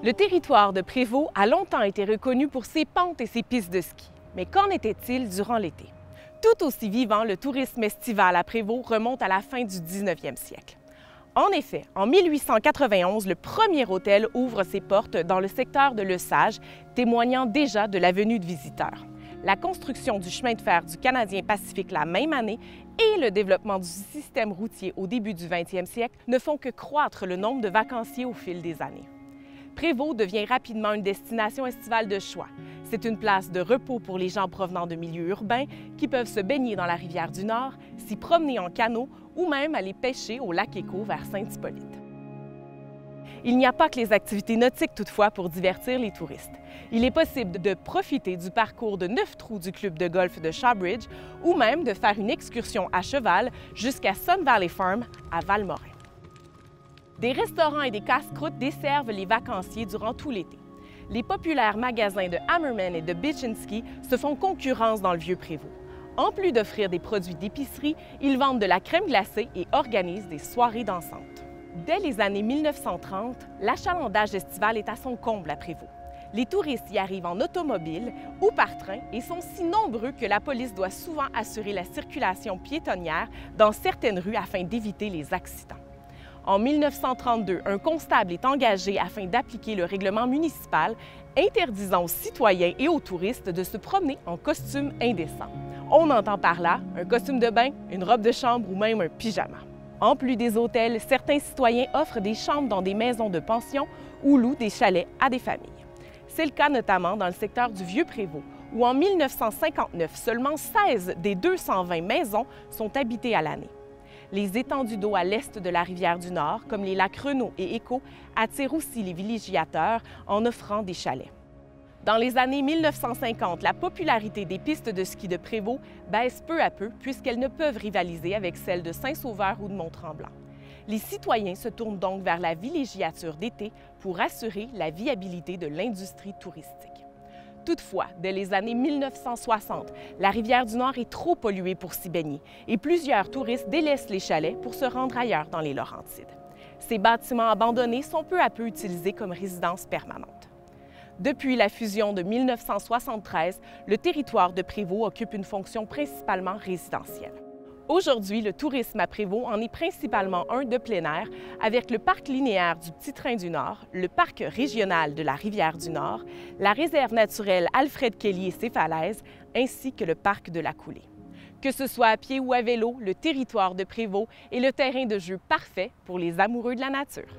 Le territoire de Prévost a longtemps été reconnu pour ses pentes et ses pistes de ski. Mais qu'en était-il durant l'été? Tout aussi vivant, le tourisme estival à Prévost remonte à la fin du 19e siècle. En effet, en 1891, le premier hôtel ouvre ses portes dans le secteur de Lesage, témoignant déjà de la venue de visiteurs. La construction du chemin de fer du Canadien Pacifique la même année et le développement du système routier au début du 20e siècle ne font que croître le nombre de vacanciers au fil des années. Prévost devient rapidement une destination estivale de choix. C'est une place de repos pour les gens provenant de milieux urbains qui peuvent se baigner dans la rivière du Nord, s'y promener en canot ou même aller pêcher au lac Écho vers Saint-Hippolyte. Il n'y a pas que les activités nautiques toutefois pour divertir les touristes. Il est possible de profiter du parcours de 9 trous du club de golf de Shawbridge ou même de faire une excursion à cheval jusqu'à Sun Valley Farm à Valmorin. Des restaurants et des casse-croûtes desservent les vacanciers durant tout l'été. Les populaires magasins de Hammerman et de Bitchinski se font concurrence dans le Vieux-Prévost. En plus d'offrir des produits d'épicerie, ils vendent de la crème glacée et organisent des soirées dansantes. Dès les années 1930, l'achalandage estival est à son comble à Prévost. Les touristes y arrivent en automobile ou par train et sont si nombreux que la police doit souvent assurer la circulation piétonnière dans certaines rues afin d'éviter les accidents. En 1932, un constable est engagé afin d'appliquer le règlement municipal interdisant aux citoyens et aux touristes de se promener en costume indécent. On entend par là un costume de bain, une robe de chambre ou même un pyjama. En plus des hôtels, certains citoyens offrent des chambres dans des maisons de pension ou louent des chalets à des familles. C'est le cas notamment dans le secteur du Vieux-Prévost, où en 1959, seulement 16 des 220 maisons sont habitées à l'année. Les étendues d'eau à l'est de la rivière du Nord, comme les lacs Renaud et Écho, attirent aussi les villégiateurs en offrant des chalets. Dans les années 1950, la popularité des pistes de ski de Prévost baisse peu à peu puisqu'elles ne peuvent rivaliser avec celles de Saint-Sauveur ou de Mont-Tremblant. Les citoyens se tournent donc vers la villégiature d'été pour assurer la viabilité de l'industrie touristique. Toutefois, dès les années 1960, la rivière du Nord est trop polluée pour s'y baigner et plusieurs touristes délaissent les chalets pour se rendre ailleurs dans les Laurentides. Ces bâtiments abandonnés sont peu à peu utilisés comme résidences permanentes. Depuis la fusion de 1973, le territoire de Prévost occupe une fonction principalement résidentielle. Aujourd'hui, le tourisme à Prévost en est principalement un de plein air avec le parc linéaire du Petit Train du Nord, le parc régional de la Rivière du Nord, la réserve naturelle Alfred Kelly et ses falaises, ainsi que le parc de la Coulée. Que ce soit à pied ou à vélo, le territoire de Prévost est le terrain de jeu parfait pour les amoureux de la nature.